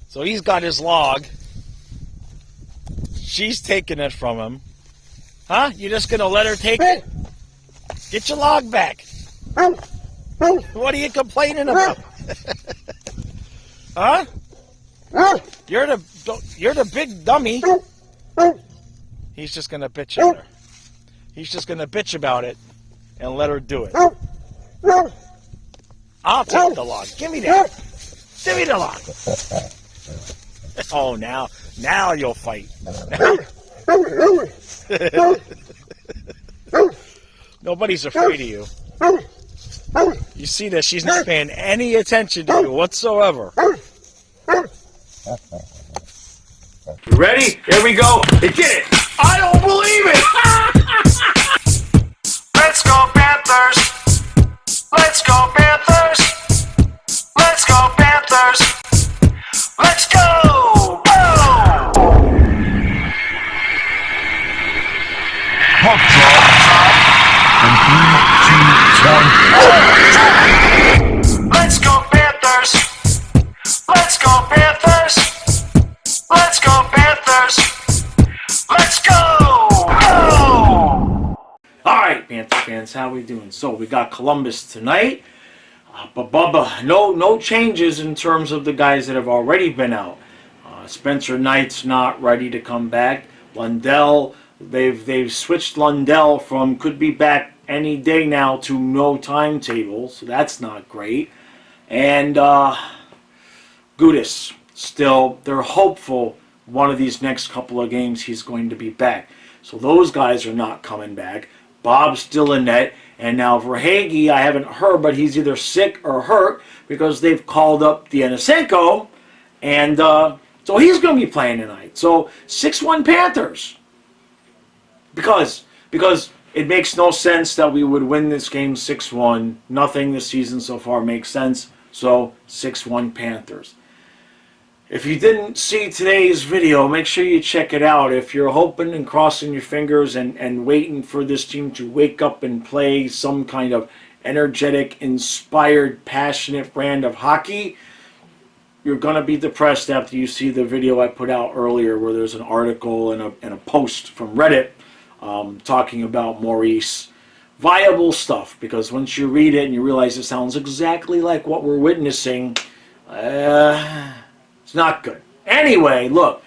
So he's got his log. She's taking it from him. Huh? You're just going to let her take it? Get your log back. What are you complaining about? Huh? You're the big dummy. He's just going to bitch at her. He's just going to bitch about it and let her do it. I'll take the log. Give me that. Give me the log. Oh, now you'll fight. Nobody's afraid of you. You see that she's not paying any attention to you whatsoever. You ready? Here we go. They did it. I don't believe it. Let's go Panthers. Let's go Panthers. Let's go Panthers. Let's go. Hot drop. And 3, 2, 1. Let's go Panthers. Let's go Panthers. Let's go Panthers. Let's go. All right, Panther fans, how we doing? So we got Columbus tonight. But Bubba, no changes in terms of the guys that have already been out. Spencer Knight's not ready to come back. Lundell, they've switched Lundell from could be back any day now to no timetable, so that's not great. And Gudis, still, they're hopeful one of these next couple of games he's going to be back. So those guys are not coming back. Bob's still in net. And now Verhaeghe, I haven't heard, but he's either sick or hurt because they've called up Denisenko. And so he's going to be playing tonight. So 6-1 Panthers. Because it makes no sense that we would win this game 6-1. Nothing this season so far makes sense. So 6-1 Panthers. If you didn't see today's video, make sure you check it out. If you're hoping and crossing your fingers and waiting for this team to wake up and play some kind of energetic, inspired, passionate brand of hockey, you're going to be depressed after you see the video I put out earlier where there's an article and a post from Reddit talking about Maurice. Viable stuff, because once you read it and you realize it sounds exactly like what we're witnessing, it's not good. Anyway, look,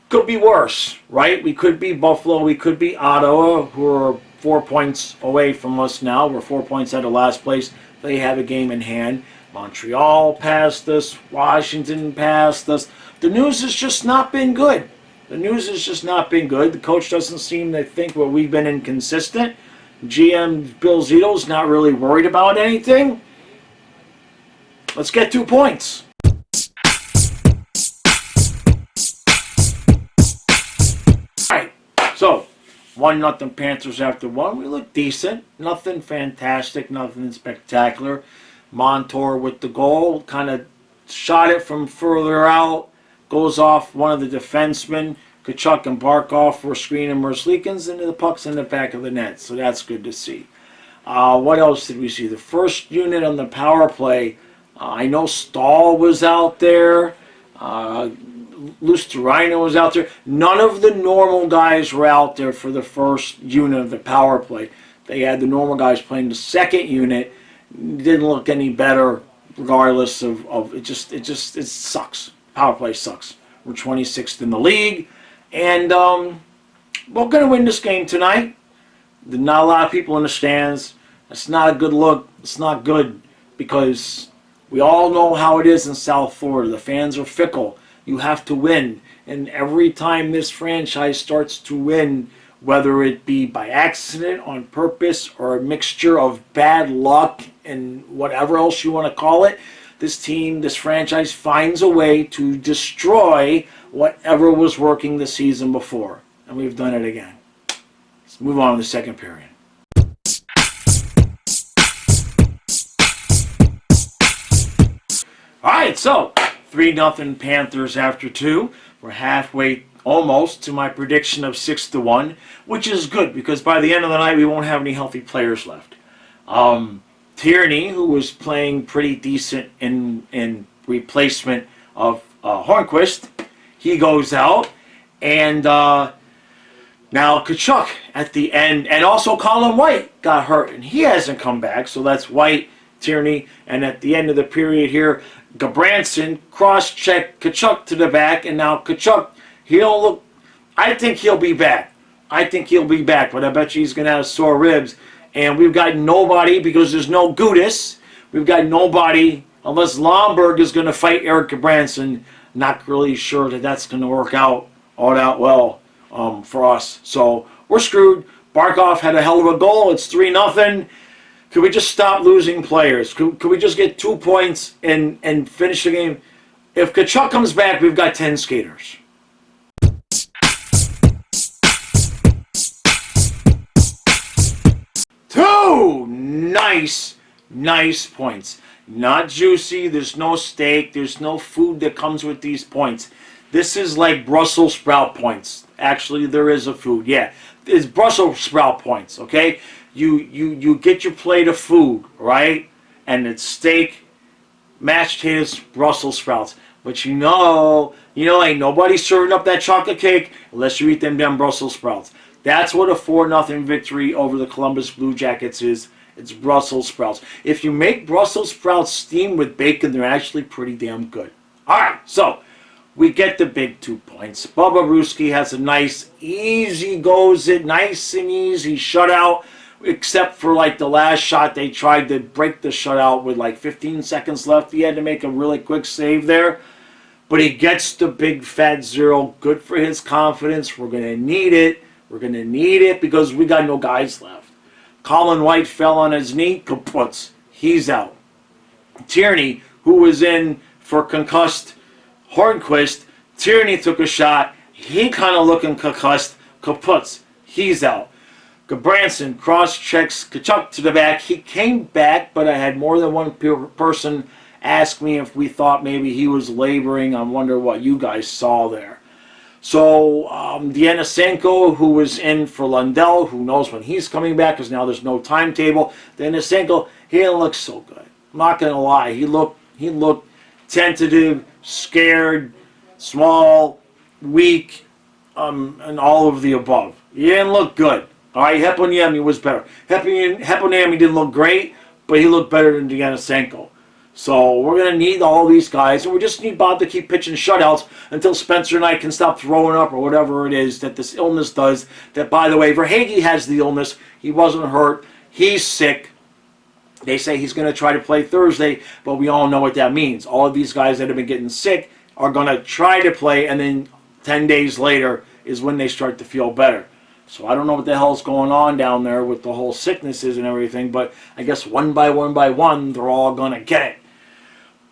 could be worse, right? We could be Buffalo, we could be Ottawa, who are 4 points away from us now. We're 4 points out of last place. They have a game in hand. Montreal passed us. Washington passed us. The news has just not been good. The news has just not been good. The coach doesn't seem to think well, we've been inconsistent. GM Bill Zito's not really worried about anything. Let's get 2 points. Alright, so 1-0 Panthers after 1. We look decent. Nothing fantastic, nothing spectacular. Montour with the goal, kind of shot it from further out. Goes off one of the defensemen. Kachuk and Barkov were screening Merzlikins, and the puck's in the back of the net. So that's good to see. What else did we see? The first unit on the power play. I know Stahl was out there. Lusterino was out there. None of the normal guys were out there for the first unit of the power play. They had the normal guys playing the second unit. Didn't look any better regardless of it sucks. Power play sucks. We're 26th in the league. And we're going to win this game tonight. There's not a lot of people in the stands. It's not a good look. It's not good because we all know how it is in South Florida. The fans are fickle. You have to win. And every time this franchise starts to win, whether it be by accident, on purpose, or a mixture of bad luck and whatever else you want to call it, this team, this franchise finds a way to destroy whatever was working the season before. And we've done it again. Let's move on to the second period. Alright, so 3-0 Panthers after 2. We're halfway almost to my prediction of 6-1, which is good because by the end of the night we won't have any healthy players left. Tierney, who was playing pretty decent in replacement of Hornquist. He goes out, and now Kachuk at the end, and also Colin White got hurt, and he hasn't come back. So that's White, Tierney, and at the end of the period here, Gabranson cross-checked Kachuk to the back, and now Kachuk, he'll look. I think he'll be back. But I bet you he's going to have sore ribs. And we've got nobody, because there's no Gudis. We've got nobody, unless Lomberg is going to fight Eric Gabranson. Not really sure that that's going to work out all that well for us. So we're screwed. Barkov had a hell of a goal. It's 3-0. Could we just stop losing players? Could we just get 2 points and finish the game? If Kachuk comes back, we've got 10 skaters. Two nice points. Not juicy. There's no steak. There's no food that comes with these points. This is like Brussels sprout points. Actually, there is a food. Yeah, it's Brussels sprout points. Okay, you get your plate of food, right? And it's steak, mashed potatoes, Brussels sprouts. But you know, ain't nobody serving up that chocolate cake unless you eat them damn Brussels sprouts. That's what a 4-0 victory over the Columbus Blue Jackets is. It's Brussels sprouts. If you make Brussels sprouts steamed with bacon, they're actually pretty damn good. All right, so we get the big 2 points. Bubba Ruski has a nice, easy goes it, nice and easy shutout, except for like the last shot. They tried to break the shutout with like 15 seconds left. He had to make a really quick save there. But he gets the big fat 0. Good for his confidence. We're going to need it. We're going to need it because we got no guys left. Colin White fell on his knee. Kaputs. He's out. Tierney, who was in for concussed Hornquist, Tierney took a shot. He kind of looking concussed. Kaputs. He's out. Gabranson cross-checks Kachuk to the back. He came back, but I had more than one person ask me if we thought maybe he was laboring. I wonder what you guys saw there. So Denisenko, who was in for Lundell, who knows when he's coming back because now there's no timetable. Denisenko, he didn't look so good. I'm not going to lie. He looked tentative, scared, small, weak, and all of the above. He didn't look good. All right, Heponiemi was better. Heponiemi didn't look great, but he looked better than Denisenko. So we're going to need all these guys, and we just need Bob to keep pitching shutouts until Spencer and I can stop throwing up or whatever it is that this illness does. That, by the way, Verhaeghe has the illness. He wasn't hurt. He's sick. They say he's going to try to play Thursday, but we all know what that means. All of these guys that have been getting sick are going to try to play, and then 10 days later is when they start to feel better. So I don't know what the hell's going on down there with the whole sicknesses and everything, but I guess one by one, they're all going to get it.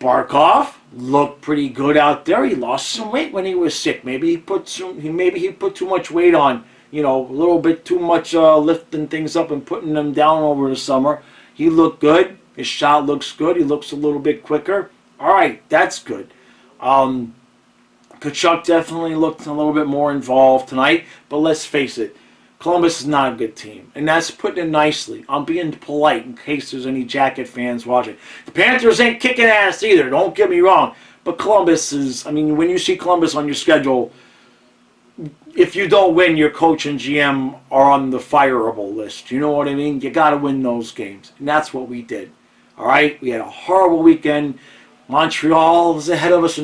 Barkov looked pretty good out there. He lost some weight when he was sick. Maybe he put too much weight on. A little bit too much lifting things up and putting them down over the summer. He looked good. His shot looks good. He looks a little bit quicker. All right, that's good. Kachuk definitely looked a little bit more involved tonight. But let's face it, Columbus is not a good team, and that's putting it nicely. I'm being polite in case there's any Jacket fans watching. The Panthers ain't kicking ass either, don't get me wrong. But Columbus is, when you see Columbus on your schedule, if you don't win, your coach and GM are on the fireable list. You know what I mean? You got to win those games, and that's what we did. All right? We had a horrible weekend. Montreal was ahead of us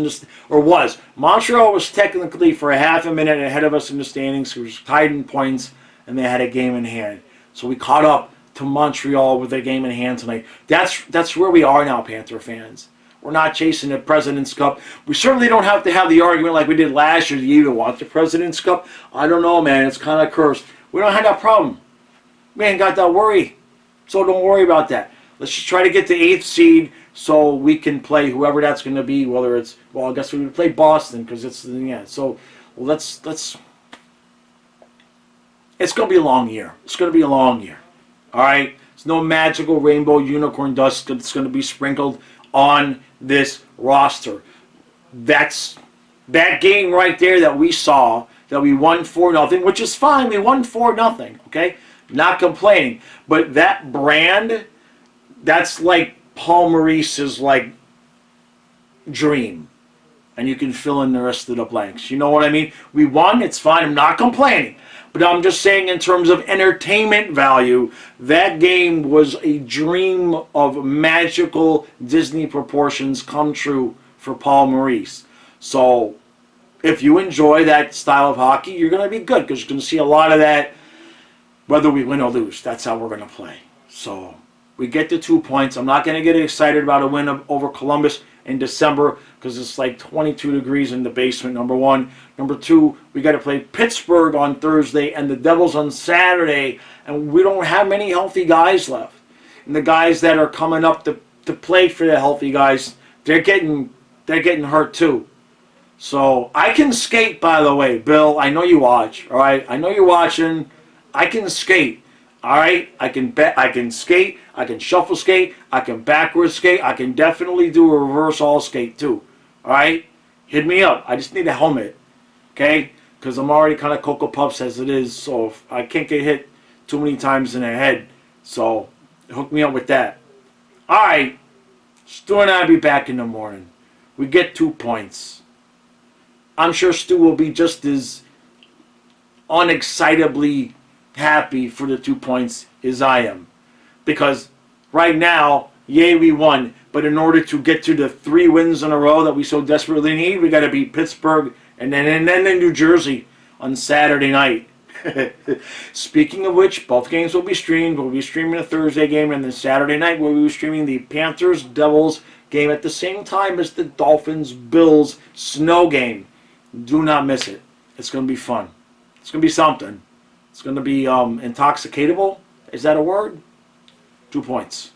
Montreal was technically for a half a minute ahead of us in the standings. We were tied in points, and they had a game in hand. So we caught up to Montreal with a game in hand tonight. That's where we are now, Panther fans. We're not chasing the President's Cup. We certainly don't have to have the argument like we did last year. Do you even want the President's Cup? I don't know, man. It's kind of cursed. We don't have that problem. We ain't got that worry. So don't worry about that. Let's just try to get the 8th seed so we can play whoever that's going to be, whether it's, I guess we would play Boston because it's, So let's it's going to be a long year. It's going to be a long year. All right? It's no magical rainbow unicorn dust that's going to be sprinkled on this roster. That's that game right there that we saw, that we won 4-0, which is fine. We won 4-0, okay? Not complaining. But that brand, that's like Paul Maurice's dream. and you can fill in the rest of the blanks. You know what I mean? We won, it's fine, I'm not complaining. But I'm just saying in terms of entertainment value, that game was a dream of magical Disney proportions come true for Paul Maurice. So if you enjoy that style of hockey, you're going to be good because you're going to see a lot of that whether we win or lose. That's how we're going to play. So we get the 2 points. I'm not going to get excited about a win over Columbus in December because it's like 22 degrees in the basement, number one. Number two, we got to play Pittsburgh on Thursday and the Devils on Saturday, and we don't have many healthy guys left. And the guys that are coming up to play for the healthy guys, they're getting hurt too. So I can skate, by the way, Bill. I know you watch, all right? I know you're watching. I can skate, all right? I can skate. I can shuffle skate. I can backwards skate. I can definitely do a reverse all skate too, all right? Hit me up. I just need a helmet, okay? Because I'm already kind of Cocoa Puffs as it is, so if I can't get hit too many times in the head. So hook me up with that. All right, Stu and I will be back in the morning. We get 2 points. I'm sure Stu will be just as unexcitably happy for the 2 points as I am. Because right now, yay, we won. But in order to get to the 3 wins in a row that we so desperately need, we got to beat Pittsburgh and then New Jersey on Saturday night. Speaking of which, both games will be streamed. We'll be streaming the Thursday game, and then Saturday night we'll be streaming the Panthers-Devils game at the same time as the Dolphins-Bills snow game. Do not miss it. It's going to be fun. It's going to be something. It's going to be intoxicatable. Is that a word? 2 points.